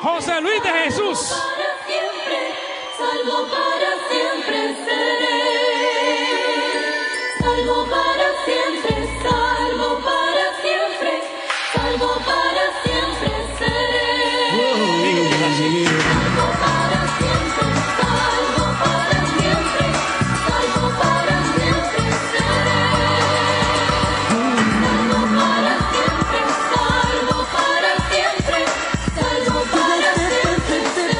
José Luis de Jesús. Salvo para siempre seré. Salvo para siempre, salvo para siempre. Salvo para siempre seré. Salvo para siempre, salvo para siempre. Salvo para siempre seré. Salvo para siempre, salvo para siempre. Salvo para siempre seré.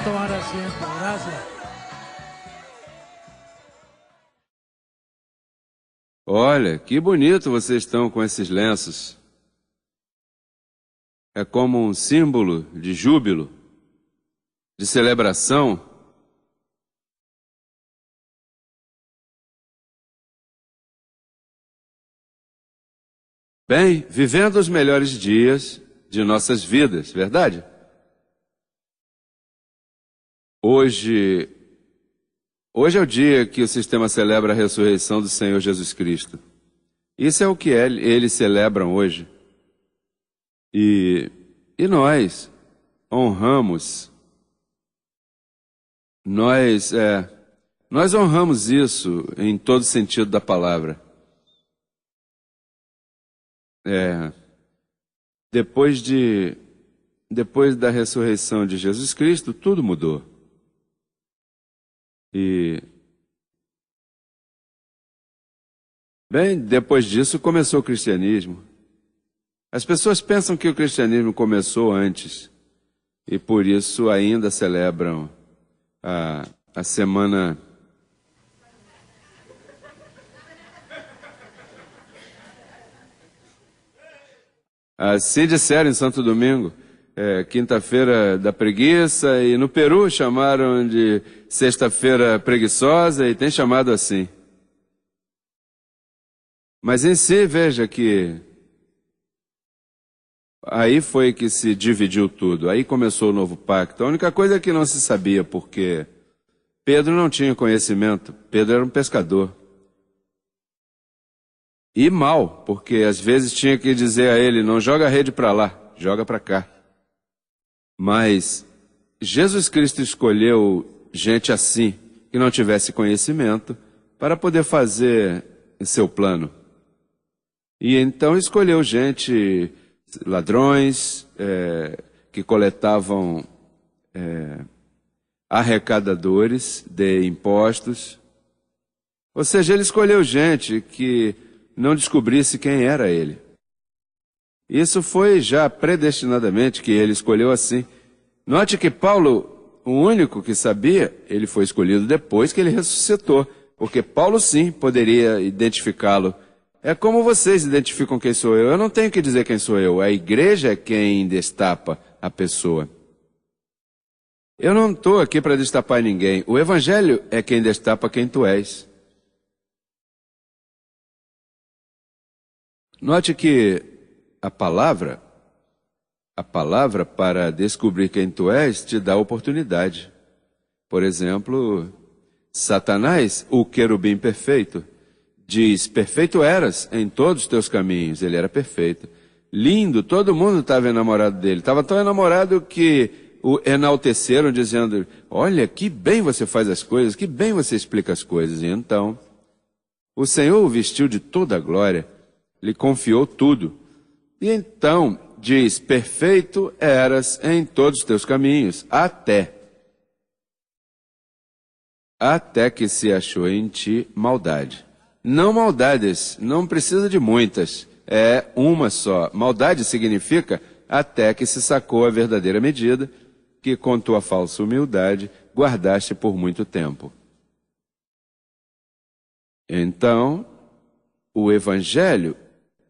Para siempre, gracias. Olha, que bonito vocês estão com esses lenços. É como um símbolo de júbilo, de celebração. Bem, vivendo os melhores dias de nossas vidas, verdade? Hoje é o dia que o sistema celebra a ressurreição do Senhor Jesus Cristo. Isso é o que eles celebram hoje. E nós honramos, nós honramos isso em todo sentido da palavra. Depois da ressurreição de Jesus Cristo, tudo mudou. Bem, depois disso começou o cristianismo. As pessoas pensam que o cristianismo começou antes e por isso ainda celebram a semana. Assim disseram em Santo Domingo, quinta-feira da preguiça, e no Peru chamaram de sexta-feira preguiçosa e tem chamado assim. Mas em si, veja que aí foi que se dividiu tudo, aí começou o novo pacto. A única coisa é que não se sabia, porque Pedro não tinha conhecimento, Pedro era um pescador. E mal, porque às vezes tinha que dizer a ele, não joga a rede para lá, joga para cá. Mas Jesus Cristo escolheu gente assim, que não tivesse conhecimento, para poder fazer seu plano. E então escolheu gente, ladrões, que coletavam arrecadadores de impostos. Ou seja, ele escolheu gente que não descobrisse quem era ele. Isso foi já predestinadamente que ele escolheu assim. Note que Paulo, o único que sabia, ele foi escolhido depois que ele ressuscitou, porque Paulo sim poderia identificá-lo. É como vocês identificam quem sou eu. Eu não tenho que dizer quem sou eu. A igreja é quem destapa a pessoa. Eu não estou aqui para destapar ninguém. O evangelho é quem destapa quem tu és. Note que a palavra para descobrir quem tu és te dá oportunidade. Por exemplo, Satanás, o querubim perfeito, diz, perfeito eras em todos os teus caminhos. Ele era perfeito. Lindo, todo mundo estava enamorado dele. Estava tão enamorado que o enalteceram dizendo, olha, que bem você faz as coisas, que bem você explica as coisas. E então, o Senhor o vestiu de toda a glória, lhe confiou tudo. E então, diz, perfeito eras em todos os teus caminhos, até que se achou em ti maldade. Não maldades, não precisa de muitas, é uma só. Maldade significa até que se sacou a verdadeira medida, que com tua falsa humildade guardaste por muito tempo. Então, o evangelho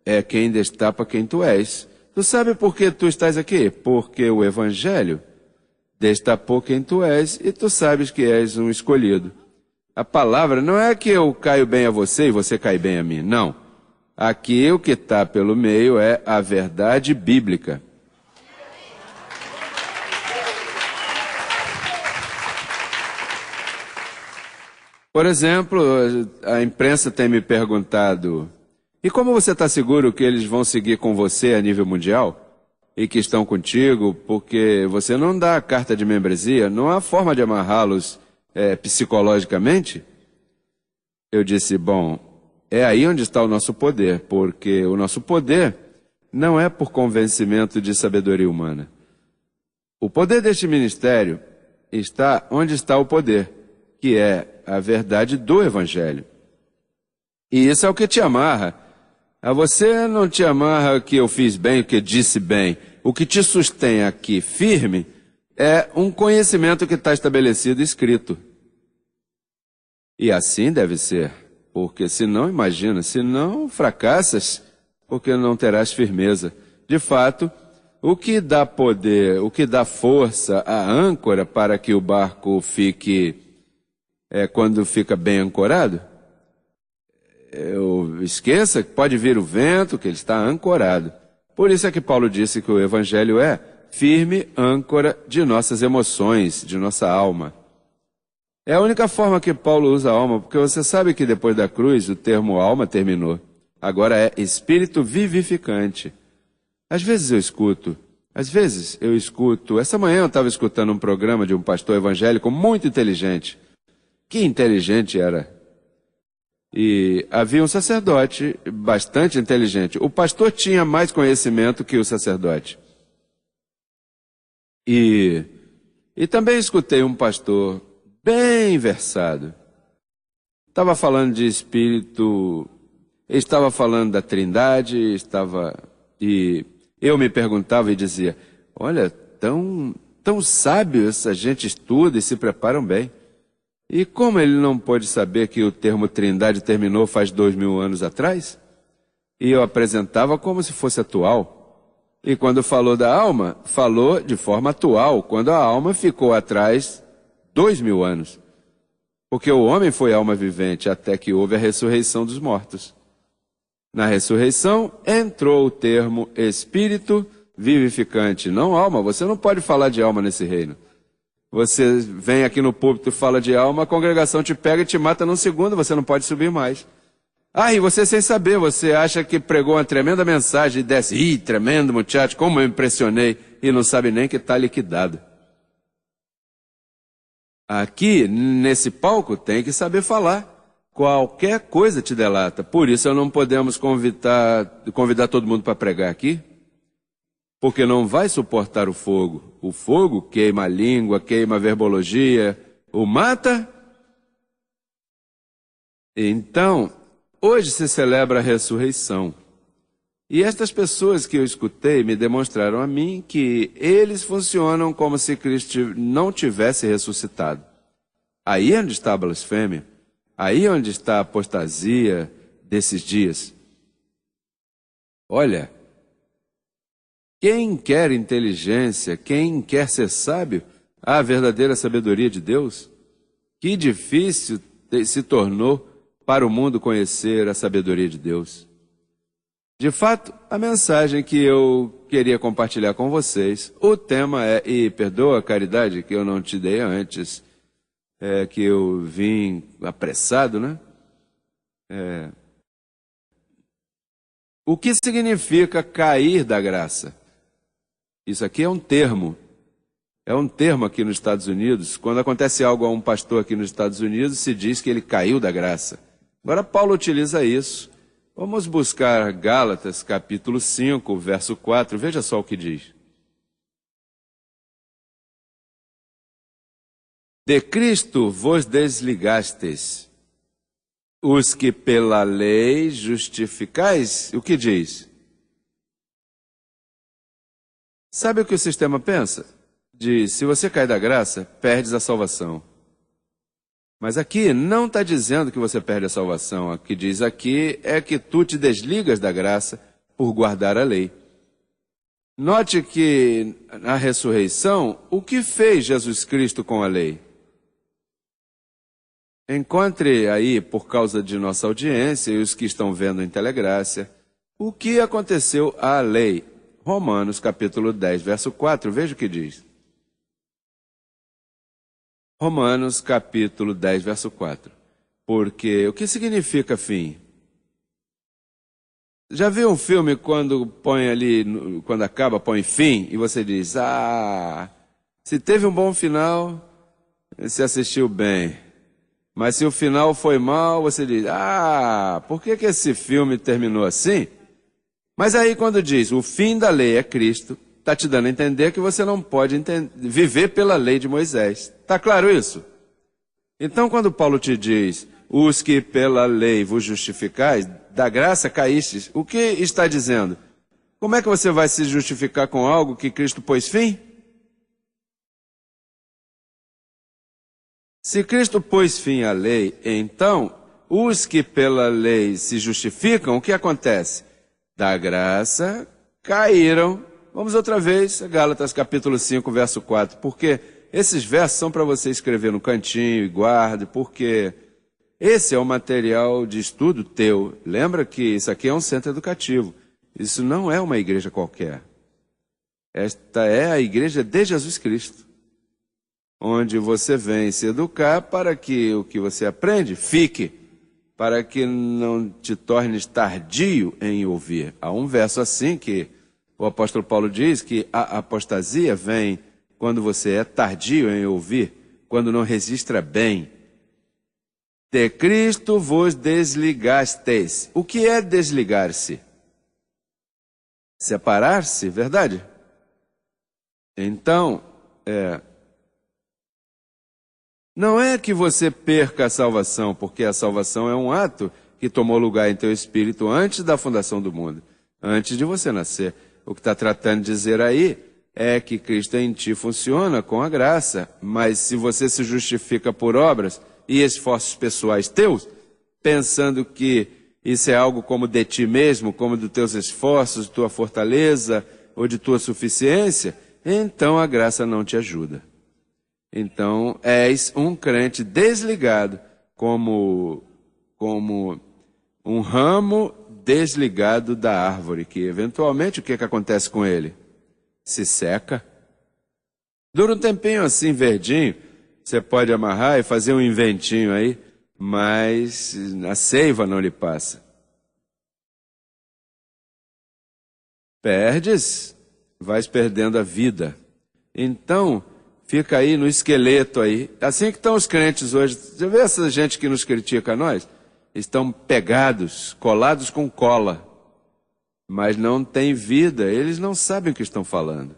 é quem destapa quem tu és. Tu sabe por que tu estás aqui? Porque o evangelho destapou quem tu és e tu sabes que és um escolhido. A palavra não é que eu caio bem a você e você cai bem a mim, não. Aqui o que está pelo meio é a verdade bíblica. Por exemplo, a imprensa tem me perguntado: e como você está seguro que eles vão seguir com você a nível mundial? E que estão contigo, porque você não dá a carta de membresia, não há forma de amarrá-los psicologicamente? Eu disse: bom, é aí onde está o nosso poder, porque o nosso poder não é por convencimento de sabedoria humana. O poder deste ministério está onde está o poder, que é a verdade do Evangelho. E isso é o que te amarra. A você não te amarra que eu fiz bem, o que disse bem. O que te sustém aqui firme é um conhecimento que está estabelecido e escrito. E assim deve ser, porque senão, imagina, senão fracassas, porque não terás firmeza. De fato, o que dá poder, o que dá força à âncora para que o barco fique, quando fica bem ancorado, esqueça que pode vir o vento, que ele está ancorado. Por isso é que Paulo disse que o Evangelho é firme âncora de nossas emoções, de nossa alma. É a única forma que Paulo usa a alma, porque você sabe que depois da cruz o termo alma terminou. Agora é espírito vivificante. Às vezes eu escuto, essa manhã eu estava escutando um programa de um pastor evangélico muito inteligente. Que inteligente era! E havia um sacerdote bastante inteligente. O pastor tinha mais conhecimento que o sacerdote. E também escutei um pastor bem versado. Estava falando de espírito, estava falando da Trindade, e eu me perguntava e dizia: olha, tão sábio, essa gente estuda e se preparam bem. E como ele não pôde saber que o termo Trindade terminou faz 2000 anos atrás? E eu apresentava como se fosse atual. E quando falou da alma, falou de forma atual, quando a alma ficou atrás 2000 anos. Porque o homem foi alma vivente até que houve a ressurreição dos mortos. Na ressurreição entrou o termo espírito vivificante, não alma. Você não pode falar de alma nesse reino. Você vem aqui no púlpito e fala de alma, a congregação te pega e te mata num segundo, você não pode subir mais. E você sem saber, você acha que pregou uma tremenda mensagem e desce: tremendo muchacho, como eu impressionei, e não sabe nem que está liquidado. Aqui, nesse palco, tem que saber falar. Qualquer coisa te delata. Por isso não podemos convidar todo mundo para pregar aqui. Porque não vai suportar o fogo. O fogo queima a língua, queima a verbologia, o mata. Então, hoje se celebra a ressurreição. E estas pessoas que eu escutei me demonstraram a mim que eles funcionam como se Cristo não tivesse ressuscitado. Aí é onde está a blasfêmia. Aí é onde está a apostasia desses dias. Olha, quem quer inteligência, quem quer ser sábio, a verdadeira sabedoria de Deus, que difícil se tornou para o mundo conhecer a sabedoria de Deus. De fato, a mensagem que eu queria compartilhar com vocês, o tema é, e perdoa a caridade que eu não te dei antes, que eu vim apressado, né? O que significa cair da graça? Isso aqui é um termo aqui nos Estados Unidos. Quando acontece algo a um pastor aqui nos Estados Unidos, se diz que ele caiu da graça. Agora Paulo utiliza isso. Vamos buscar Gálatas, capítulo 5, verso 4. Veja só o que diz. De Cristo vos desligastes, os que pela lei justificais. O que diz? Sabe o que o sistema pensa? Diz: se você cai da graça, perdes a salvação. Mas aqui não está dizendo que você perde a salvação. O que diz aqui é que tu te desligas da graça por guardar a lei. Note que na ressurreição, o que fez Jesus Cristo com a lei? Encontre aí, por causa de nossa audiência e os que estão vendo em Telegrácia, o que aconteceu à lei. Romanos capítulo 10, verso 4, veja o que diz. Romanos capítulo 10, verso 4. Porque o que significa fim? Já viu um filme quando põe ali, quando acaba, põe fim, e você diz, se teve um bom final, se assistiu bem. Mas se o final foi mal, você diz, por que esse filme terminou assim? Mas aí quando diz, o fim da lei é Cristo, está te dando a entender que você não pode viver pela lei de Moisés. Está claro isso? Então quando Paulo te diz, os que pela lei vos justificais, da graça caístes, o que está dizendo? Como é que você vai se justificar com algo que Cristo pôs fim? Se Cristo pôs fim à lei, então, os que pela lei se justificam, o que acontece? Da graça caíram. Vamos outra vez, Gálatas capítulo 5, verso 4, porque esses versos são para você escrever no cantinho e guarde, porque esse é o material de estudo teu. Lembra que isso aqui é um centro educativo. Isso não é uma igreja qualquer. Esta é a igreja de Jesus Cristo, onde você vem se educar para que o que você aprende fique, para que não te tornes tardio em ouvir. Há um verso assim que o apóstolo Paulo diz que a apostasia vem quando você é tardio em ouvir, quando não registra bem. De Cristo vos desligastes. O que é desligar-se? Separar-se, verdade? Então, não é que você perca a salvação, porque a salvação é um ato que tomou lugar em teu espírito antes da fundação do mundo, antes de você nascer. O que está tratando de dizer aí é que Cristo em ti funciona com a graça, mas se você se justifica por obras e esforços pessoais teus, pensando que isso é algo como de ti mesmo, como dos teus esforços, de tua fortaleza ou de tua suficiência, então a graça não te ajuda. Então, és um crente desligado, como um ramo desligado da árvore, que eventualmente o que acontece com ele? Se seca. Dura um tempinho assim, verdinho, você pode amarrar e fazer um inventinho aí, mas a seiva não lhe passa. Perdes, vais perdendo a vida. Então, fica aí no esqueleto aí. Assim que estão os crentes hoje. Você vê essa gente que nos critica a nós? Estão pegados, colados com cola. Mas não tem vida, eles não sabem o que estão falando.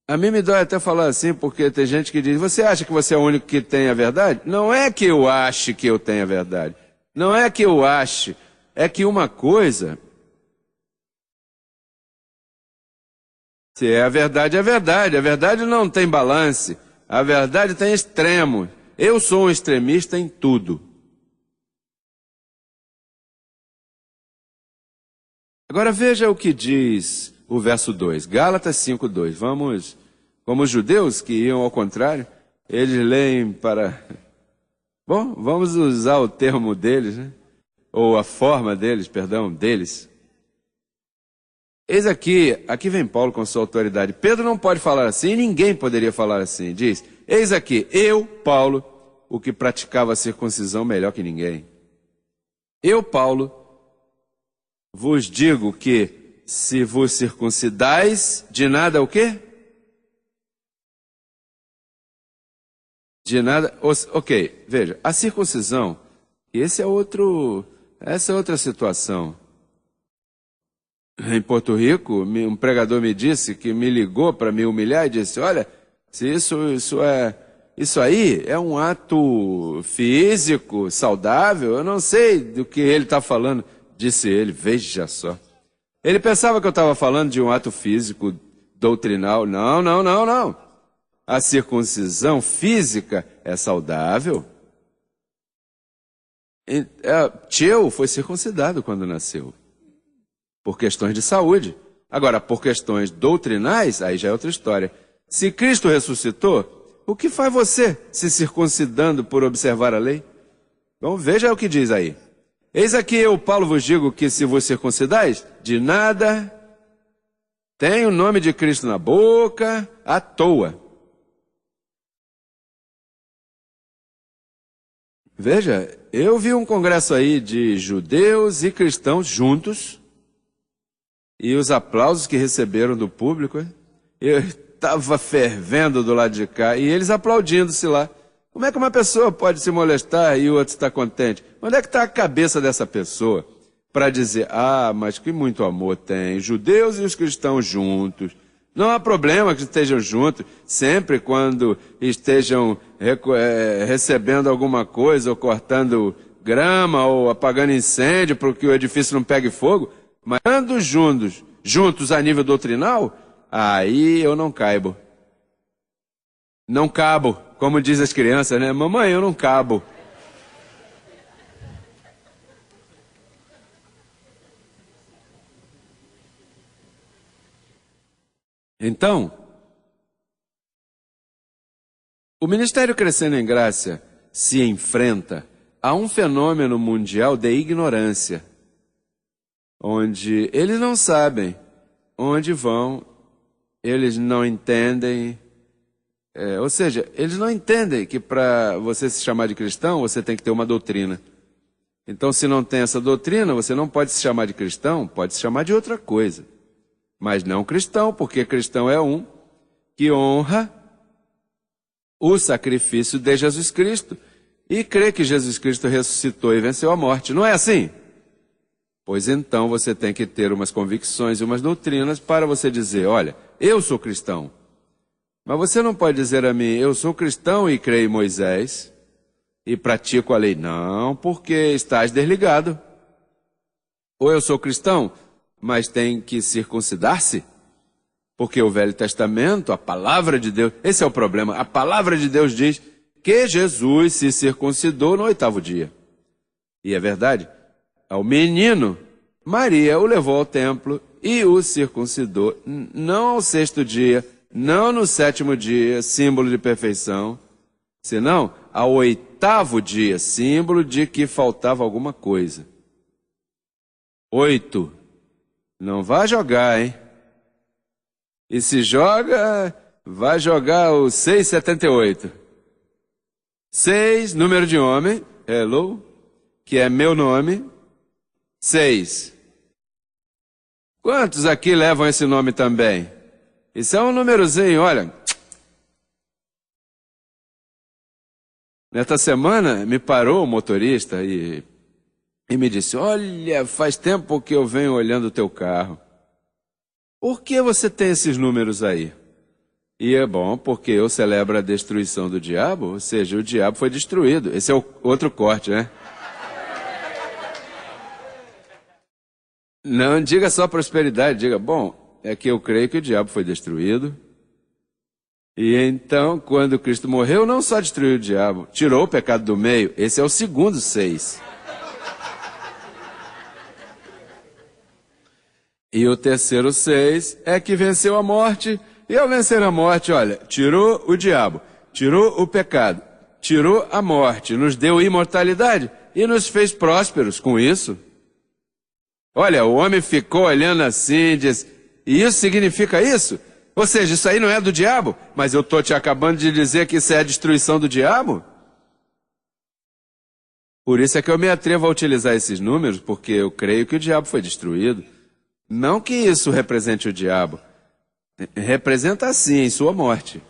A mim me dói até falar assim, porque tem gente que diz, você acha que você é o único que tem a verdade? Não é que eu ache que eu tenho a verdade. Não é que eu ache. É que uma coisa... Se é a verdade, é a verdade. A verdade não tem balance. A verdade tem extremo. Eu sou um extremista em tudo. Agora veja o que diz o verso 2. Gálatas 5:2. Vamos, como os judeus que iam ao contrário, eles leem para... Bom, vamos usar o termo deles, né? Ou a forma deles, perdão, deles. Eis aqui vem Paulo com sua autoridade. Pedro não pode falar assim, ninguém poderia falar assim. Diz, eis aqui, eu, Paulo, o que praticava a circuncisão melhor que ninguém. Eu, Paulo, vos digo que se vos circuncidais, de nada o quê? De nada, ok, veja, a circuncisão, essa é outra situação. Em Porto Rico, um pregador me disse, que me ligou para me humilhar e disse, olha, se isso aí é um ato físico, saudável, eu não sei do que ele está falando, disse ele, veja só. Ele pensava que eu estava falando de um ato físico, doutrinal, não. A circuncisão física é saudável. Teu foi circuncidado quando nasceu. Por questões de saúde. Agora, por questões doutrinais, aí já é outra história. Se Cristo ressuscitou, o que faz você se circuncidando por observar a lei? Então veja o que diz aí. Eis aqui eu, Paulo, vos digo que se vos circuncidais, de nada tem o nome de Cristo na boca, à toa. Veja, eu vi um congresso aí de judeus e cristãos juntos, e os aplausos que receberam do público, eu estava fervendo do lado de cá, e eles aplaudindo-se lá. Como é que uma pessoa pode se molestar e o outro está contente? Onde é que está a cabeça dessa pessoa para dizer, mas que muito amor tem, judeus e os cristãos juntos. Não há problema que estejam juntos, sempre quando estejam recebendo alguma coisa, ou cortando grama, ou apagando incêndio para que o edifício não pegue fogo, mas andando juntos a nível doutrinal, aí eu não caibo. Não cabo, como diz as crianças, né? Mamãe, eu não cabo. Então, o Ministério Crescendo em Graça se enfrenta a um fenômeno mundial de ignorância, onde eles não sabem onde vão, eles não entendem, ou seja, eles não entendem que para você se chamar de cristão, você tem que ter uma doutrina. Então, se não tem essa doutrina, você não pode se chamar de cristão, pode se chamar de outra coisa. Mas não cristão, porque cristão é um que honra o sacrifício de Jesus Cristo e crê que Jesus Cristo ressuscitou e venceu a morte. Não é assim? Pois então você tem que ter umas convicções e umas doutrinas para você dizer, olha, eu sou cristão. Mas você não pode dizer a mim, eu sou cristão e creio em Moisés e pratico a lei. Não, porque estás desligado. Ou eu sou cristão, mas tem que circuncidar-se, porque o Velho Testamento, a palavra de Deus, esse é o problema, a palavra de Deus diz que Jesus se circuncidou no 8º dia. E é verdade, ao menino, Maria o levou ao templo e o circuncidou, não ao 6º dia, não no 7º dia, símbolo de perfeição, senão ao 8º dia, símbolo de que faltava alguma coisa. 8. Não vá jogar, hein? E se joga, vai jogar o 678. 6, número de homem, hello, que é meu nome. 6. Quantos aqui levam esse nome também? Isso é um númerozinho, olha. Nesta semana me parou o motorista e me disse, olha, faz tempo que eu venho olhando o teu carro. Por que você tem esses números aí? E é bom, porque eu celebro a destruição do diabo, ou seja, o diabo foi destruído. Esse é o outro corte, né? Não diga só prosperidade, diga, bom, é que eu creio que o diabo foi destruído. E então, quando Cristo morreu, não só destruiu o diabo, tirou o pecado do meio. Esse é o segundo 6. E o terceiro 6 é que venceu a morte. E ao vencer a morte, olha, tirou o diabo, tirou o pecado, tirou a morte, nos deu imortalidade e nos fez prósperos com isso. Olha, o homem ficou olhando assim e disse, e isso significa isso? Ou seja, isso aí não é do diabo, mas eu estou te acabando de dizer que isso é a destruição do diabo? Por isso é que eu me atrevo a utilizar esses números, porque eu creio que o diabo foi destruído. Não que isso represente o diabo. Representa sim, em sua morte.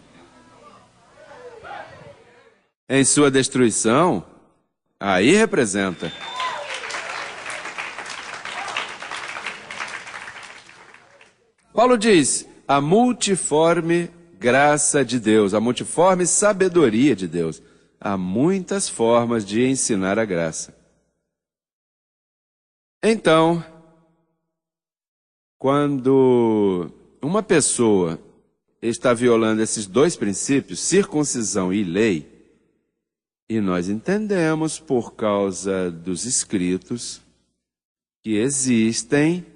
Em sua destruição, aí representa. Paulo diz, a multiforme graça de Deus, a multiforme sabedoria de Deus. Há muitas formas de ensinar a graça. Então, quando uma pessoa está violando esses dois princípios, circuncisão e lei, e nós entendemos por causa dos escritos que existem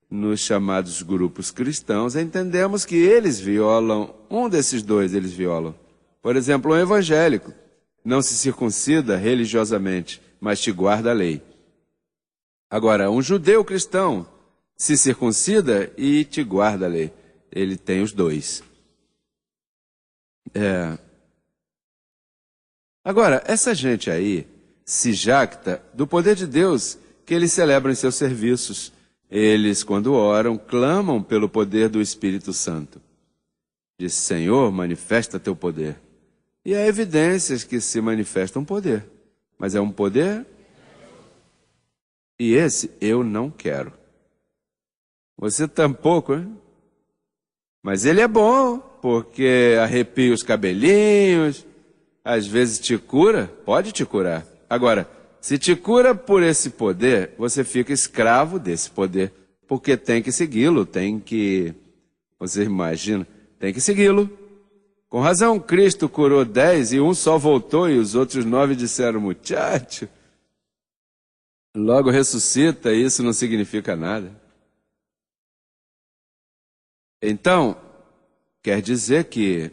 nos chamados grupos cristãos, entendemos que eles violam, um desses dois eles violam. Por exemplo, um evangélico não se circuncida religiosamente, mas te guarda a lei. Agora, um judeu cristão se circuncida e te guarda a lei. Ele tem os dois. Agora, essa gente aí se jacta do poder de Deus que eles celebram em seus serviços. Eles, quando oram, clamam pelo poder do Espírito Santo. Diz: Senhor, manifesta teu poder. E há evidências que se manifestam poder. Mas é um poder? E esse eu não quero. Você tampouco, hein? Mas ele é bom, porque arrepia os cabelinhos, às vezes te cura, pode te curar. Agora, se te cura por esse poder, você fica escravo desse poder, porque tem que segui-lo, você imagina, tem que segui-lo. Com razão, Cristo curou 10 e um só voltou e os outros 9 disseram: muchacho, logo ressuscita, e isso não significa nada. Então, quer dizer que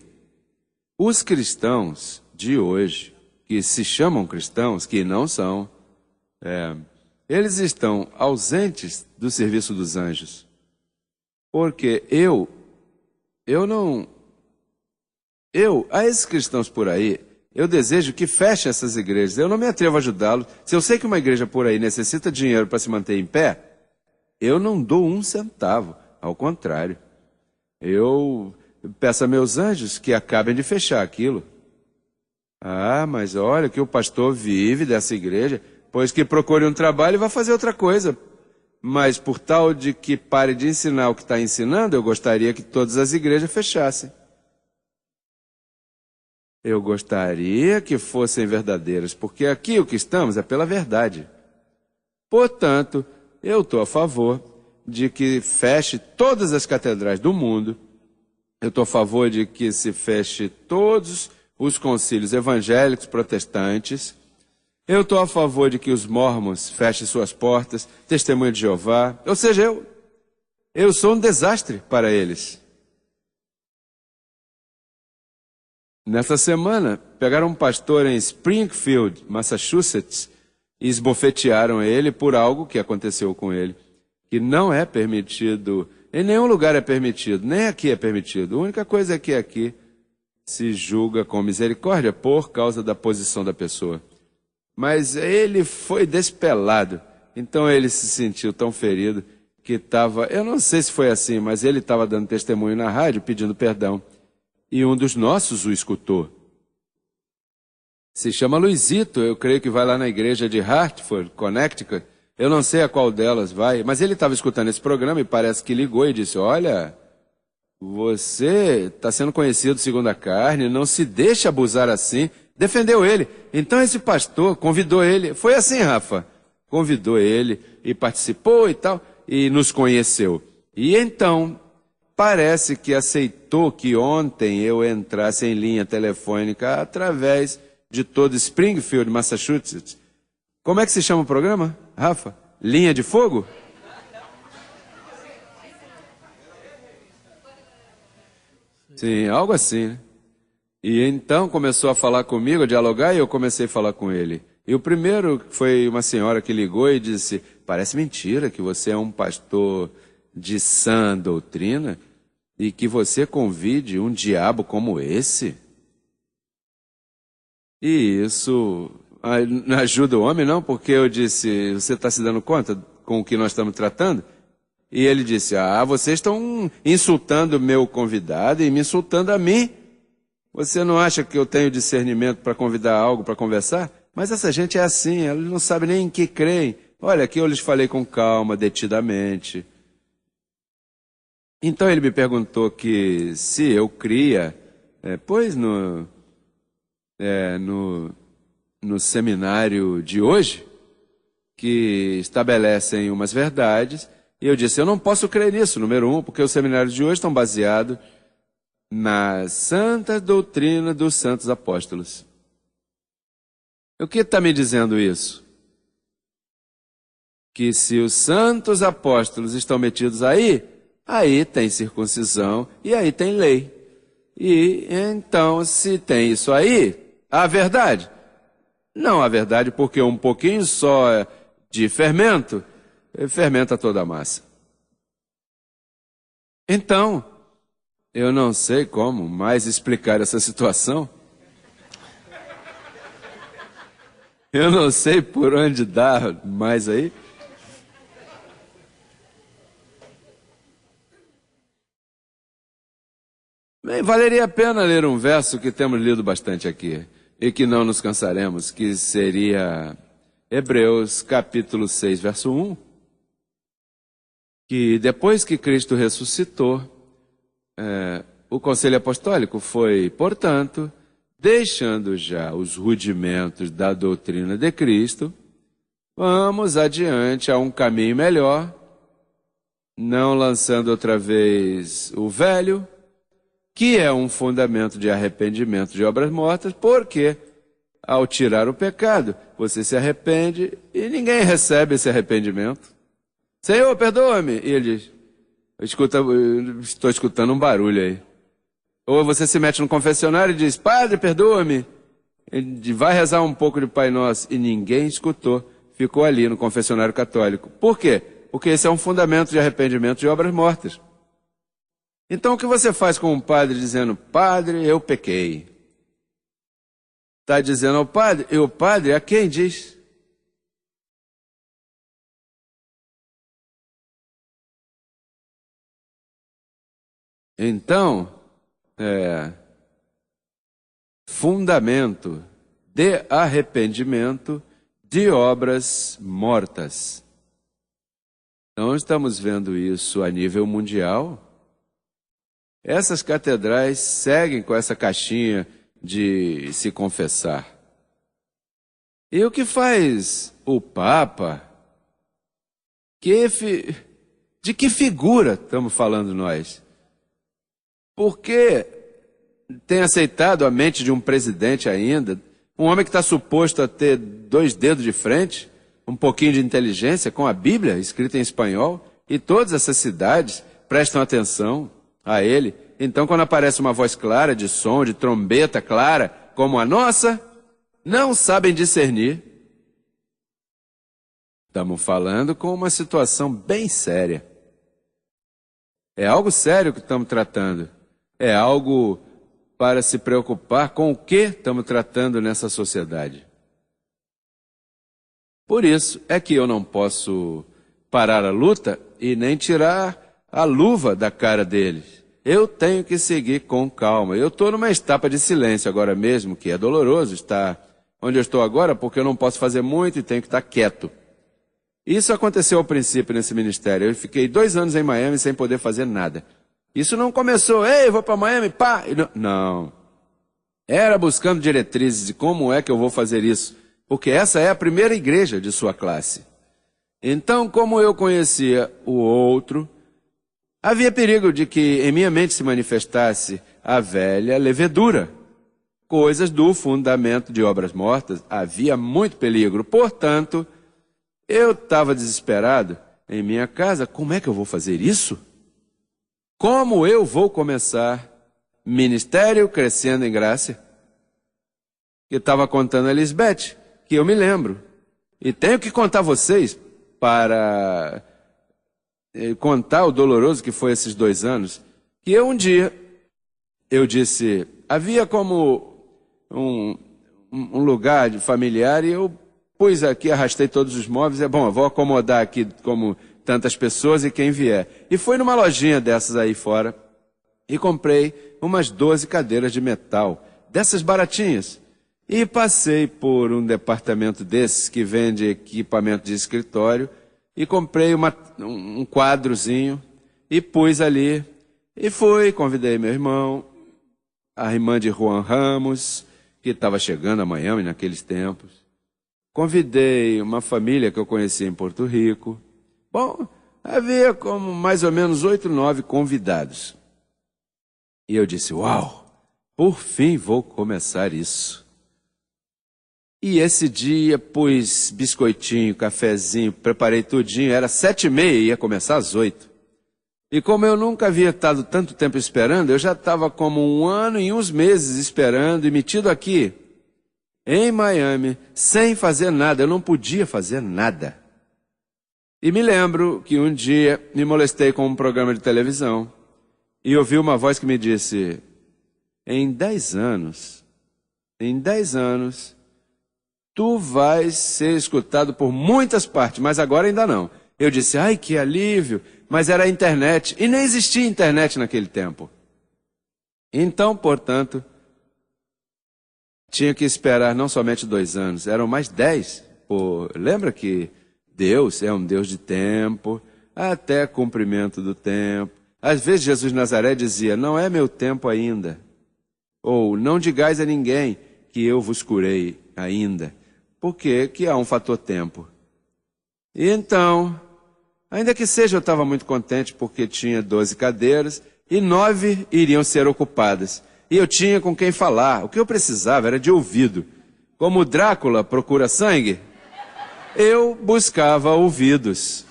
os cristãos de hoje, que se chamam cristãos, que não são, eles estão ausentes do serviço dos anjos. Porque a esses cristãos por aí, eu desejo que fechem essas igrejas. Eu não me atrevo a ajudá-los. Se eu sei que uma igreja por aí necessita de dinheiro para se manter em pé, eu não dou um centavo. Ao contrário, eu peço a meus anjos que acabem de fechar aquilo. Ah, mas olha que o pastor vive dessa igreja, pois que procure um trabalho e vá fazer outra coisa. Mas por tal de que pare de ensinar o que está ensinando, eu gostaria que todas as igrejas fechassem. Eu gostaria que fossem verdadeiras, porque aqui o que estamos é pela verdade. Portanto, eu estou a favor de que feche todas as catedrais do mundo. Eu estou a favor de que se feche todos os concílios evangélicos protestantes. Eu estou a favor de que os mormons fechem suas portas, Testemunha de Jeová. Ou seja, eu sou um desastre para eles. Nessa semana, pegaram um pastor em Springfield, Massachusetts, e esbofetearam ele por algo que aconteceu com ele, que não é permitido, em nenhum lugar é permitido, nem aqui é permitido. A única coisa é que aqui se julga com misericórdia por causa da posição da pessoa. Mas ele foi despelado, então ele se sentiu tão ferido que estava, eu não sei se foi assim, mas ele estava dando testemunho na rádio pedindo perdão. E um dos nossos o escutou. Se chama Luizito, eu creio que vai lá na igreja de Hartford, Connecticut. Eu não sei a qual delas vai, mas ele estava escutando esse programa e parece que ligou e disse: olha, você está sendo conhecido segundo a carne, não se deixe abusar assim. Defendeu ele. Então esse pastor convidou ele, foi assim, Rafa, convidou ele e participou e tal, e nos conheceu. E então parece que aceitou que ontem eu entrasse em linha telefônica através de todo Springfield, Massachusetts. Como é que se chama o programa, Rafa? Linha de Fogo? Sim, algo assim, né? E então começou a falar comigo, a dialogar, e eu comecei a falar com ele. E o primeiro foi uma senhora que ligou e disse: parece mentira que você é um pastor de sã doutrina e que você convide um diabo como esse. E isso não ajuda o homem, não, porque eu disse: você está se dando conta com o que nós estamos tratando? E ele disse: vocês estão insultando o meu convidado e me insultando a mim. Você não acha que eu tenho discernimento para convidar algo para conversar? Mas essa gente é assim, ela não sabe nem em que creem. Olha, aqui eu lhes falei com calma, detidamente. Então ele me perguntou que se eu cria, pois no seminário de hoje, que estabelecem umas verdades, e eu disse: eu não posso crer nisso, número 1, porque os seminários de hoje estão baseados na santa doutrina dos santos apóstolos. O que está me dizendo isso? Que se os santos apóstolos estão metidos aí tem circuncisão e aí tem lei. E então, se tem isso aí, há verdade? Não há verdade, porque um pouquinho só de fermento fermenta toda a massa. Então, eu não sei como mais explicar essa situação. Eu não sei por onde dar mais aí. Bem, valeria a pena ler um verso que temos lido bastante aqui e que não nos cansaremos, que seria Hebreus capítulo 6, verso 1, que depois que Cristo ressuscitou, o conselho apostólico foi, portanto, deixando já os rudimentos da doutrina de Cristo, vamos adiante a um caminho melhor, não lançando outra vez o velho, que é um fundamento de arrependimento de obras mortas, porque ao tirar o pecado, você se arrepende e ninguém recebe esse arrependimento. Senhor, perdoa-me. E ele diz, estou escutando um barulho aí. Ou você se mete no confessionário e diz, Padre, perdoa-me. Ele vai rezar um pouco de Pai Nosso. E ninguém escutou. Ficou ali no confessionário católico. Por quê? Porque esse é um fundamento de arrependimento de obras mortas. Então o que você faz com um padre dizendo, Padre, eu pequei? Está dizendo ao padre, e o padre a quem diz? Então, fundamento de arrependimento de obras mortas. Então estamos vendo isso a nível mundial. Essas catedrais seguem com essa caixinha de se confessar. E o que faz o Papa? De que figura estamos falando nós? Porque tem aceitado a mente de um presidente ainda, um homem que está suposto a ter 2 dedos de frente, um pouquinho de inteligência, com a Bíblia escrita em espanhol, e todas essas cidades prestam atenção a ele. Então, quando aparece uma voz clara, de som, de trombeta clara, como a nossa, não sabem discernir. Estamos falando com uma situação bem séria. É algo sério que estamos tratando. É algo para se preocupar com o que estamos tratando nessa sociedade. Por isso é que eu não posso parar a luta e nem tirar a luva da cara deles. Eu tenho que seguir com calma. Eu estou numa etapa de silêncio agora mesmo, que é doloroso estar onde eu estou agora, porque eu não posso fazer muito e tenho que estar quieto. Isso aconteceu ao princípio nesse ministério. Eu fiquei 2 anos em Miami sem poder fazer nada. Isso não começou, ei, vou para Miami, pá. Não. Era buscando diretrizes de como é que eu vou fazer isso. Porque essa é a primeira igreja de sua classe. Então, como eu conhecia o outro, havia perigo de que em minha mente se manifestasse a velha levedura. Coisas do fundamento de obras mortas. Havia muito peligro. Portanto, eu estava desesperado em minha casa. Como é que eu vou fazer isso? Como eu vou começar ministério crescendo em graça? Eu estava contando a Lisbeth, que eu me lembro. E tenho que contar a vocês para contar o doloroso que foi esses 2 anos. Que um dia, eu disse, havia como um lugar de familiar e eu pus aqui, arrastei todos os móveis. Bom, eu vou acomodar aqui como tantas pessoas e quem vier. E fui numa lojinha dessas aí fora e comprei umas 12 cadeiras de metal, dessas baratinhas. E passei por um departamento desses que vende equipamento de escritório e comprei um quadrozinho e pus ali. E fui, convidei meu irmão, a irmã de Juan Ramos, que estava chegando a Miami naqueles tempos. Convidei uma família que eu conheci em Porto Rico. Bom, havia como mais ou menos 8, 9 convidados. E eu disse, uau, por fim vou começar isso. E esse dia pus biscoitinho, cafezinho, preparei tudinho, era 7h30, ia começar às 8. E como eu nunca havia estado tanto tempo esperando, eu já estava como 1 ano e uns meses esperando e metido aqui, em Miami, sem fazer nada. Eu não podia fazer nada. E me lembro que um dia me molestei com um programa de televisão e ouvi uma voz que me disse: em 10 anos, tu vais ser escutado por muitas partes, mas agora ainda não. Eu disse: ai, que alívio, mas era a internet, e nem existia internet naquele tempo. Então, portanto, tinha que esperar não somente 2 anos, eram mais 10. Pô, lembra que Deus é um Deus de tempo, até cumprimento do tempo. Às vezes Jesus de Nazaré dizia: não é meu tempo ainda. Ou não digais a ninguém que eu vos curei ainda. Porque que há um fator tempo. E então, ainda que seja, eu estava muito contente porque tinha 12 cadeiras e 9 iriam ser ocupadas. E eu tinha com quem falar. O que eu precisava era de ouvido. Como Drácula procura sangue, eu buscava ouvidos.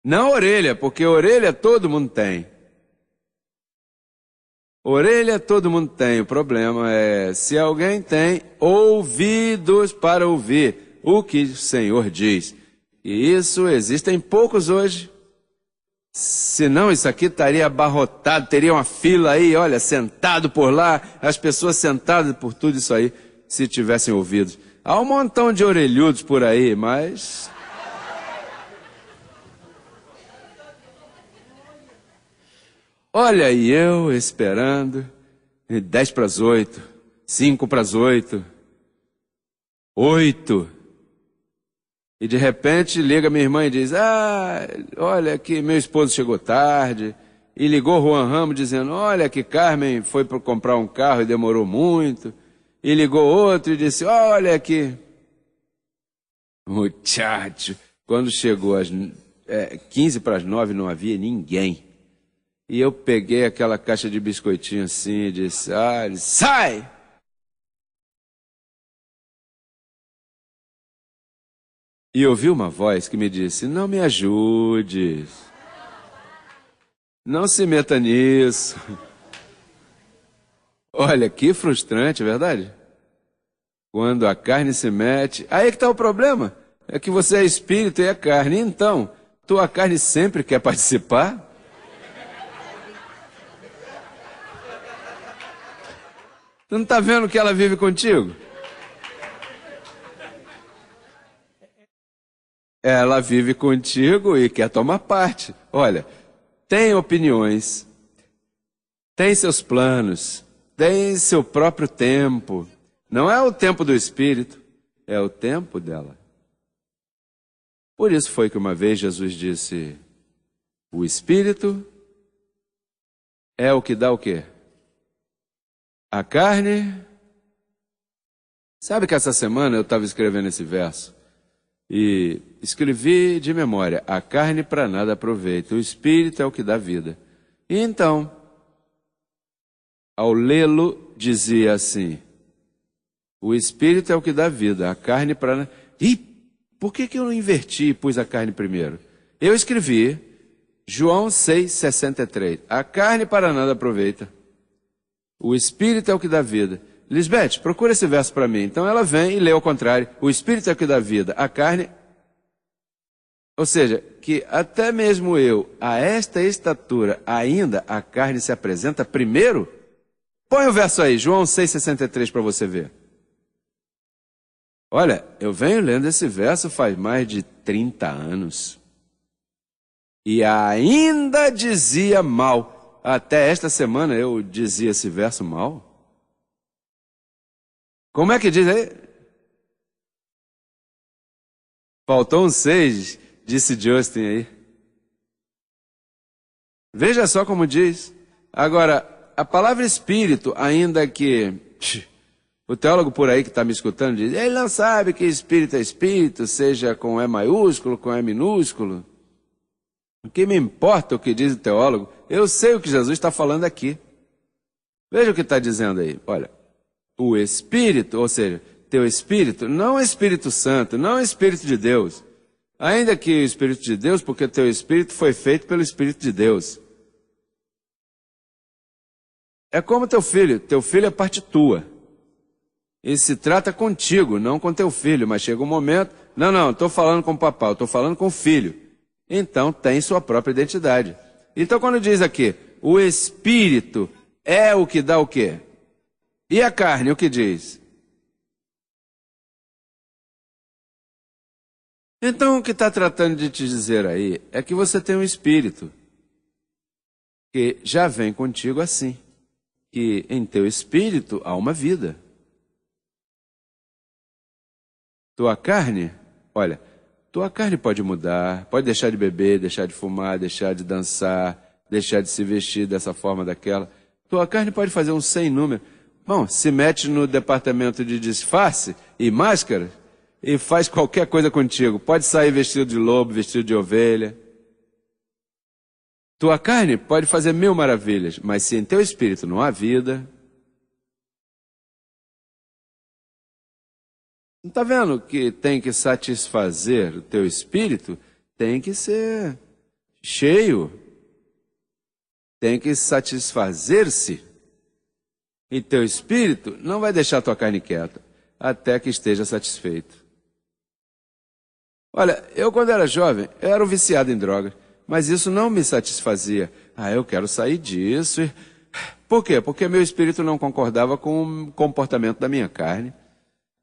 Não orelha, porque orelha todo mundo tem. Orelha todo mundo tem. O problema é se alguém tem ouvidos para ouvir o que o Senhor diz. E isso existem poucos hoje. Senão isso aqui estaria abarrotado, teria uma fila aí, olha, sentado por lá, as pessoas sentadas por tudo isso aí, se tivessem ouvidos. Há um montão de orelhudos por aí, mas... olha, e eu esperando, 10 para as 8, 5 para as 8, 8. E de repente liga minha irmã e diz: ah, olha que meu esposo chegou tarde. E ligou Juan Ramos dizendo: olha que Carmen foi para comprar um carro e demorou muito. E ligou outro e disse: olha que... muchacho, quando chegou às 15 para as 9 não havia ninguém. E eu peguei aquela caixa de biscoitinho assim e disse: ah, ele, sai! E ouvi uma voz que me disse: não me ajudes. Não se meta nisso. Olha, que frustrante, é verdade? Quando a carne se mete... aí é que está o problema. É que você é espírito e é carne. Então, tua carne sempre quer participar? Tu não está vendo que ela vive contigo? Ela vive contigo e quer tomar parte. Olha, tem opiniões, tem seus planos, tem seu próprio tempo. Não é o tempo do espírito, é o tempo dela. Por isso foi que uma vez Jesus disse: o espírito é o que dá o quê? A carne. Sabe que essa semana eu estava escrevendo esse verso e escrevi de memória: a carne para nada aproveita, o espírito é o que dá vida. E então, ao lê-lo, dizia assim: o espírito é o que dá vida, a carne para nada... Ih, por que eu não inverti e pus a carne primeiro? Eu escrevi João 6,63. A carne para nada aproveita, o espírito é o que dá vida. Lisbeth, procura esse verso para mim. Então ela vem e lê ao contrário. O espírito é o que dá vida, a carne... ou seja, que até mesmo eu, a esta estatura, ainda a carne se apresenta primeiro? Põe o verso aí, João 6,63 para você ver. Olha, eu venho lendo esse verso faz mais de 30 anos. E ainda dizia mal. Até esta semana eu dizia esse verso mal. Como é que diz aí? Faltou um 6, disse Justin aí. Veja só como diz. Agora, a palavra espírito, ainda que... o teólogo por aí que está me escutando diz: ele não sabe que espírito é espírito, seja com E maiúsculo, com E minúsculo. O que me importa o que diz o teólogo? Eu sei o que Jesus está falando aqui. Veja o que está dizendo aí. Olha, o Espírito, ou seja, teu Espírito, não é Espírito Santo, não é Espírito de Deus. Ainda que o Espírito de Deus, porque teu espírito foi feito pelo Espírito de Deus. É como teu filho é parte tua. E se trata contigo, não com teu filho, mas chega um momento, não, estou falando com o papai, estou falando com o filho. Então tem sua própria identidade. Então quando diz aqui, o espírito é o que dá o quê? E a carne, o que diz? Então o que está tratando de te dizer aí é que você tem um espírito que já vem contigo assim, que em teu espírito há uma vida. Tua carne, olha, tua carne pode mudar, pode deixar de beber, deixar de fumar, deixar de dançar, deixar de se vestir dessa forma, daquela. Tua carne pode fazer um sem número. Bom, se mete no departamento de disfarce e máscara e faz qualquer coisa contigo. Pode sair vestido de lobo, vestido de ovelha. Tua carne pode fazer 1000 maravilhas, mas se em teu espírito não há vida... Não está vendo que tem que satisfazer o teu espírito? Tem que ser cheio. Tem que satisfazer-se. E teu espírito não vai deixar a tua carne quieta, até que esteja satisfeito. Olha, eu quando era jovem, eu era um viciado em drogas, mas isso não me satisfazia. Eu quero sair disso. Por quê? Porque meu espírito não concordava com o comportamento da minha carne.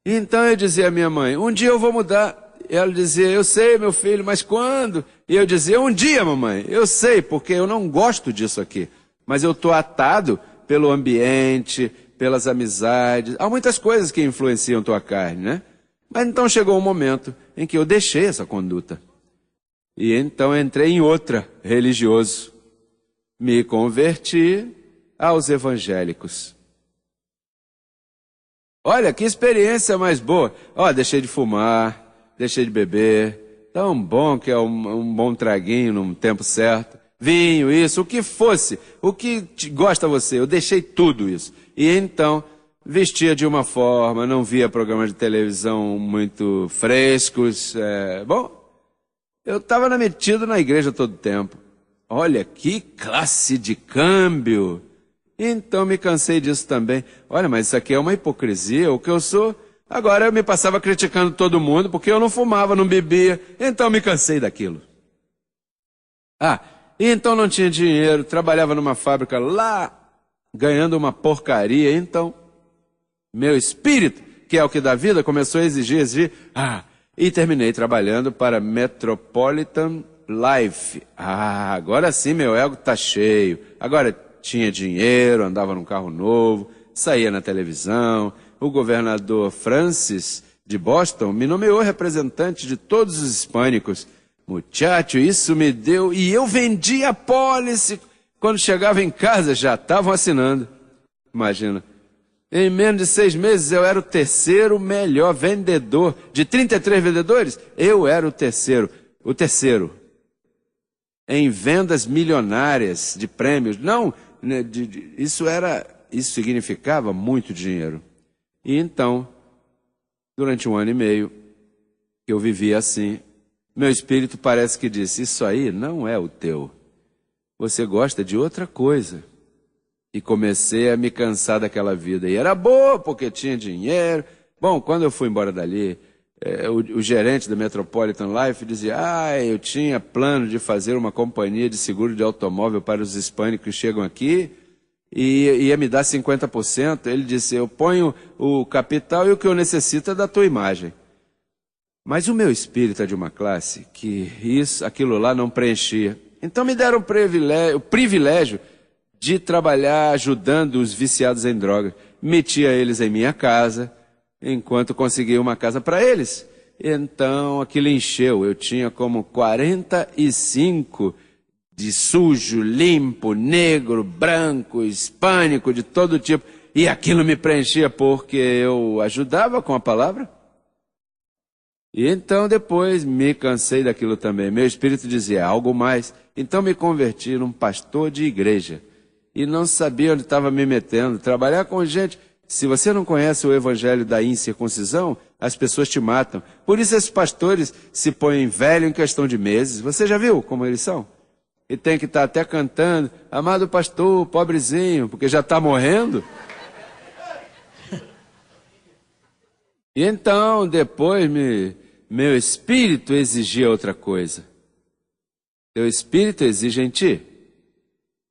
Então eu dizia à minha mãe, um dia eu vou mudar. E ela dizia, eu sei, meu filho, mas quando? E eu dizia, um dia, mamãe, eu sei, porque eu não gosto disso aqui. Mas eu estou atado pelo ambiente, pelas amizades. Há muitas coisas que influenciam tua carne, né? Mas então chegou um momento em que eu deixei essa conduta. E então entrei em outra, religioso. Me converti aos evangélicos. Olha, que experiência mais boa. Deixei de fumar, deixei de beber. Tão bom que é um bom traguinho num tempo certo. Vinho, isso, o que fosse. O que gosta você. Eu deixei tudo isso. E então, vestia de uma forma, não via programas de televisão muito frescos. Eu estava metido na igreja todo o tempo. Olha, que classe de câmbio. Então me cansei disso também. Olha, mas isso aqui é uma hipocrisia, o que eu sou. Agora eu me passava criticando todo mundo, porque eu não fumava, não bebia. Então me cansei daquilo. E então não tinha dinheiro, trabalhava numa fábrica lá, ganhando uma porcaria. Então, meu espírito, que é o que dá vida, começou a exigir. E terminei trabalhando para Metropolitan Life. Agora sim meu ego está cheio. Agora tinha dinheiro, andava num carro novo, saía na televisão. O governador Francis de Boston me nomeou representante de todos os hispânicos. Muchacho, isso me deu... E eu vendi a pólice. Quando chegava em casa, já estavam assinando. Imagina. Em menos de 6 meses, eu era o terceiro melhor vendedor. De 33 vendedores, eu era o terceiro. O terceiro. Em vendas milionárias de prêmios. Não, isso significava muito dinheiro. E então, durante 1 ano e meio, que eu vivia assim, meu espírito parece que disse, isso aí não é o teu. Você gosta de outra coisa. E comecei a me cansar daquela vida. E era boa, porque tinha dinheiro. Bom, quando eu fui embora dali, o gerente da Metropolitan Life dizia, eu tinha plano de fazer uma companhia de seguro de automóvel para os hispânicos que chegam aqui, e ia me dar 50%. Ele disse, eu ponho o capital e o que eu necessito é da tua imagem. Mas o meu espírito é de uma classe que aquilo lá não preenchia. Então me deram o privilégio de trabalhar ajudando os viciados em drogas. Metia eles em minha casa, enquanto conseguia uma casa para eles. Então aquilo encheu. Eu tinha como 45 de sujo, limpo, negro, branco, hispânico, de todo tipo. E aquilo me preenchia porque eu ajudava com a palavra. E então depois me cansei daquilo também. Meu espírito dizia algo mais. Então me converti num pastor de igreja. E não sabia onde estava me metendo. Trabalhar com gente... Se você não conhece o evangelho da incircuncisão, As pessoas te matam. Por isso esses pastores se põem velho em questão de meses. Você já viu como eles são? E tem que estar até cantando, amado pastor, pobrezinho, porque já está morrendo. E então, depois, meu espírito exigia outra coisa. Teu espírito exige em ti.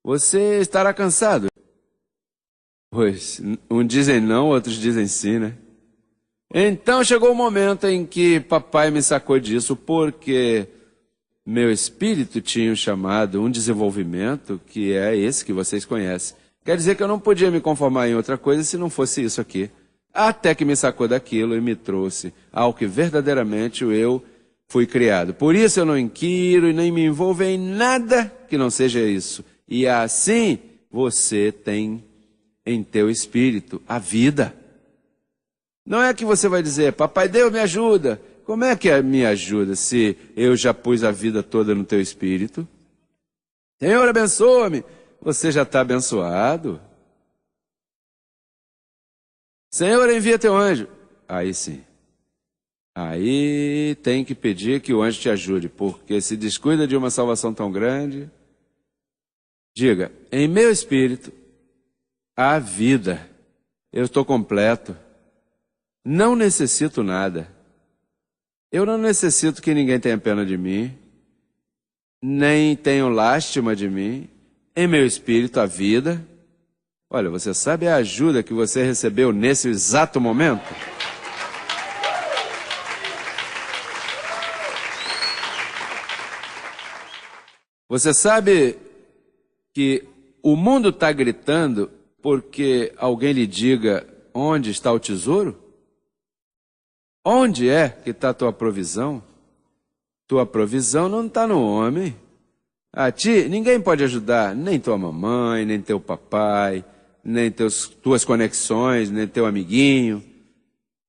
Você estará cansado. Pois, uns dizem não, outros dizem sim, né? Então chegou o momento em que papai me sacou disso, porque meu espírito tinha um chamado, um desenvolvimento, que é esse que vocês conhecem. Quer dizer que eu não podia me conformar em outra coisa se não fosse isso aqui. Até que me sacou daquilo e me trouxe ao que verdadeiramente eu fui criado. Por isso eu não inquiro e nem me envolvo em nada que não seja isso. E assim você tem em teu espírito a vida. Não é que você vai dizer, papai Deus me ajuda. Como é que me ajuda se eu já pus a vida toda no teu espírito? Senhor, abençoa-me. Você já está abençoado. Senhor, envia teu anjo. Aí sim. Aí tem que pedir que o anjo te ajude, porque se descuida de uma salvação tão grande. Diga, em meu espírito, há vida. Eu estou completo. Não necessito nada. Eu não necessito que ninguém tenha pena de mim, nem tenham lástima de mim. Em meu espírito, a vida. Olha, você sabe a ajuda que você recebeu nesse exato momento? Você sabe que o mundo está gritando porque alguém lhe diga onde está o tesouro? Onde é que está a tua provisão? Tua provisão não está no homem. A ti ninguém pode ajudar, nem tua mamãe, nem teu papai, nem tuas conexões, nem teu amiguinho.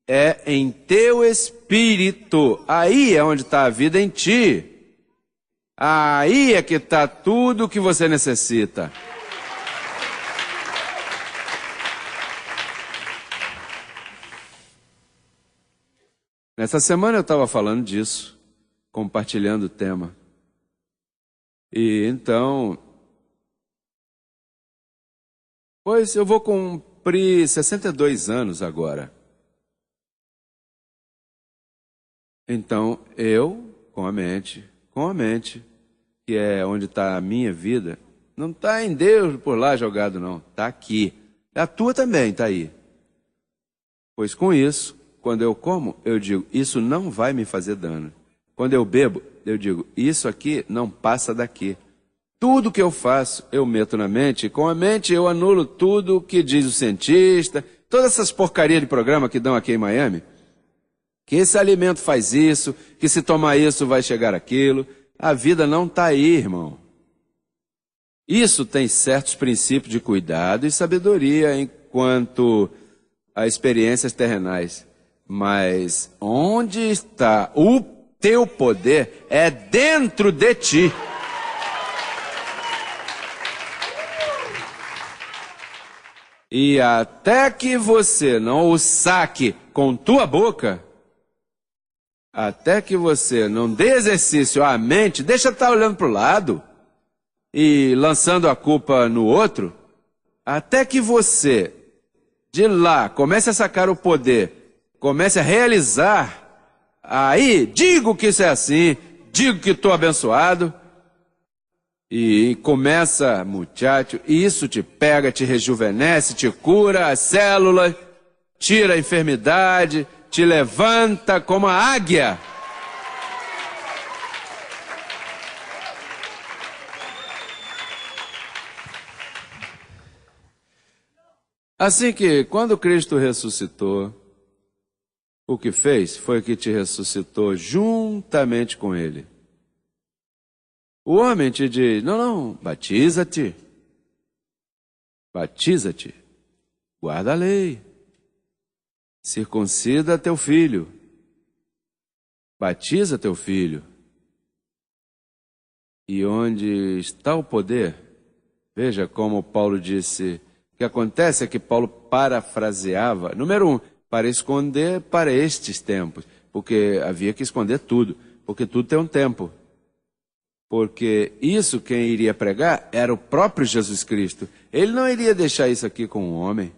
É em teu espírito. Aí é onde está a vida em ti. Aí é que está tudo o que você necessita. Nessa semana eu estava falando disso, compartilhando o tema. E então, pois eu vou cumprir 62 anos agora. Então eu, com a mente, que é onde está a minha vida, não está em Deus por lá jogado não, está aqui. A tua também está aí. Pois com isso, quando eu como, eu digo, isso não vai me fazer dano. Quando eu bebo, eu digo, isso aqui não passa daqui. Tudo que eu faço, eu meto na mente, e com a mente eu anulo tudo o que diz o cientista, todas essas porcarias de programa que dão aqui em Miami, que esse alimento faz isso, que se tomar isso vai chegar aquilo. A vida não está aí, irmão. Isso tem certos princípios de cuidado e sabedoria enquanto a experiências terrenais. Mas onde está o teu poder é dentro de ti. E até que você não o saque com tua boca, até que você não dê exercício à mente, deixa estar olhando para o lado e lançando a culpa no outro, até que você, de lá, comece a sacar o poder, comece a realizar, aí digo que isso é assim, digo que estou abençoado, e começa, muchacho, e isso te pega, te rejuvenesce, te cura as células, tira a enfermidade, te levanta como a águia. Assim que, quando Cristo ressuscitou, o que fez foi que te ressuscitou juntamente com Ele. O homem te diz, não, batiza-te. Batiza-te. Guarda a lei. Circuncida teu filho. Batiza teu filho. E onde está o poder? Veja como Paulo disse. O que acontece é que Paulo parafraseava. Número 1, para esconder para estes tempos, porque havia que esconder tudo, porque tudo tem um tempo. Porque isso quem iria pregar era o próprio Jesus Cristo. Ele não iria deixar isso aqui com um homem.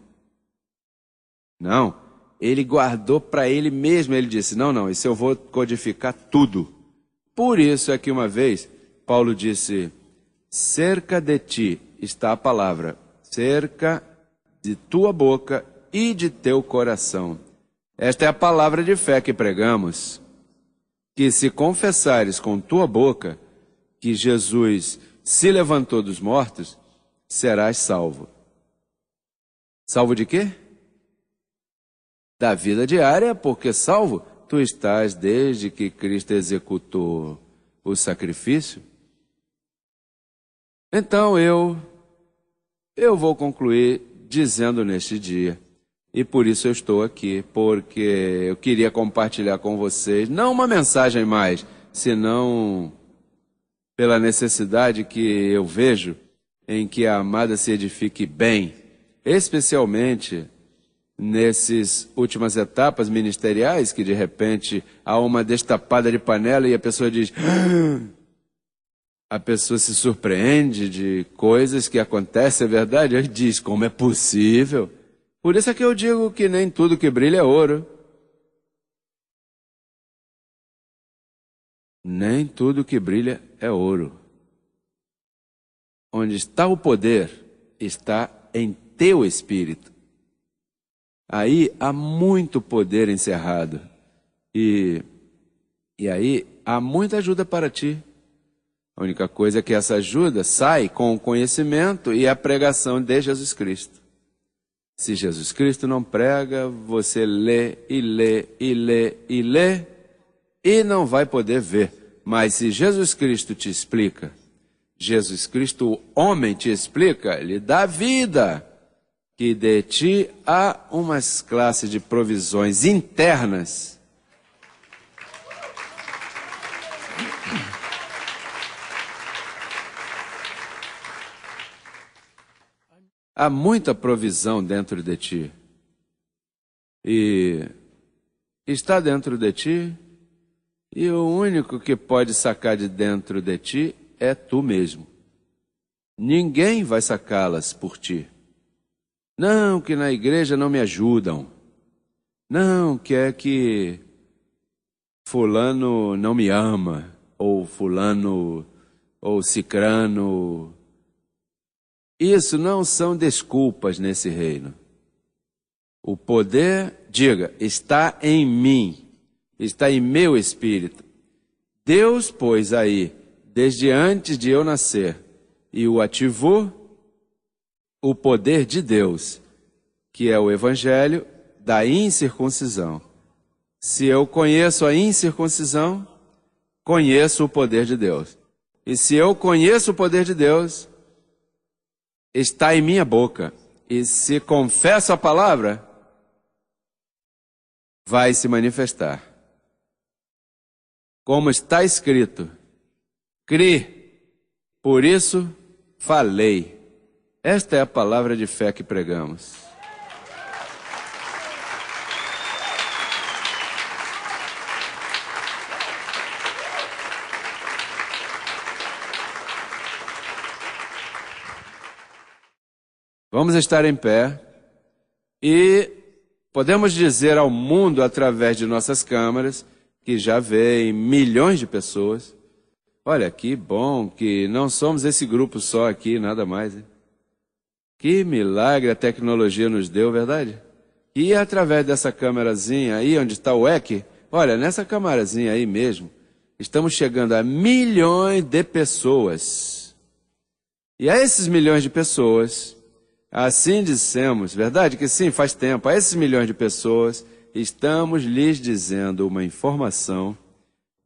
Não, ele guardou para ele mesmo. Ele disse, não, isso eu vou codificar tudo. Por isso é que uma vez Paulo disse, cerca de ti está a palavra, cerca de tua boca e de teu coração. Esta é a palavra de fé que pregamos, que se confessares com tua boca que Jesus se levantou dos mortos, serás salvo. Salvo de quê? Da vida diária, porque salvo tu estás desde que Cristo executou o sacrifício. Então eu vou concluir dizendo neste dia, e por isso eu estou aqui, porque eu queria compartilhar com vocês, não uma mensagem mais, senão pela necessidade que eu vejo em que a amada se edifique bem, especialmente nessas últimas etapas ministeriais, que de repente há uma destapada de panela e a pessoa diz... A pessoa se surpreende de coisas que acontecem, é verdade? Ele diz, como é possível? Por isso é que eu digo que nem tudo que brilha é ouro. Nem tudo que brilha é ouro. Onde está o poder, está em teu espírito. Aí há muito poder encerrado. E aí há muita ajuda para ti. A única coisa é que essa ajuda sai com o conhecimento e a pregação de Jesus Cristo. Se Jesus Cristo não prega, você lê e lê e lê e lê e não vai poder ver. Mas se Jesus Cristo te explica, Jesus Cristo, o homem, te explica, ele dá vida, que de ti há umas classes de provisões internas. Há muita provisão dentro de ti. E está dentro de ti, e o único que pode sacar de dentro de ti é tu mesmo. Ninguém vai sacá-las por ti. Não, que na igreja não me ajudam. Não, que é que fulano não me ama, ou fulano, ou cicrano. Isso não são desculpas nesse reino. O poder, diga, está em mim, está em meu espírito. Deus pôs aí, desde antes de eu nascer, e o ativou, o poder de Deus, que é o evangelho da incircuncisão. Se eu conheço a incircuncisão, conheço o poder de Deus. E se eu conheço o poder de Deus, está em minha boca. E se confesso a palavra, vai se manifestar. Como está escrito, cri, por isso falei. Esta é a palavra de fé que pregamos. Vamos estar em pé e podemos dizer ao mundo, através de nossas câmeras, que já veem milhões de pessoas. Olha, que bom que não somos esse grupo só aqui, nada mais. Hein? Que milagre a tecnologia nos deu, verdade? E através dessa câmerazinha aí, onde está o EC, olha, nessa câmerazinha aí mesmo, estamos chegando a milhões de pessoas. E a esses milhões de pessoas... Assim dissemos, verdade que sim, faz tempo, a esses milhões de pessoas, estamos lhes dizendo uma informação,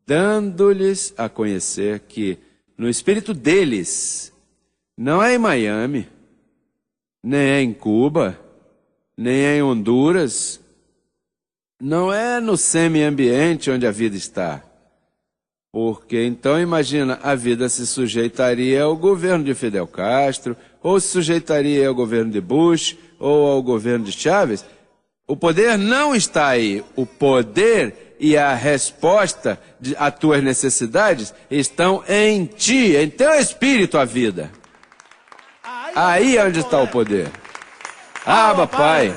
dando-lhes a conhecer que no espírito deles, não é em Miami, nem é em Cuba, nem é em Honduras, não é no semi-ambiente onde a vida está. Porque então imagina, a vida se sujeitaria ao governo de Fidel Castro, ou se sujeitaria ao governo de Bush, ou ao governo de Chávez. O poder não está aí. O poder e a resposta a tuas necessidades estão em ti, em teu espírito, a vida. Aí é onde está o poder. Abba, Pai.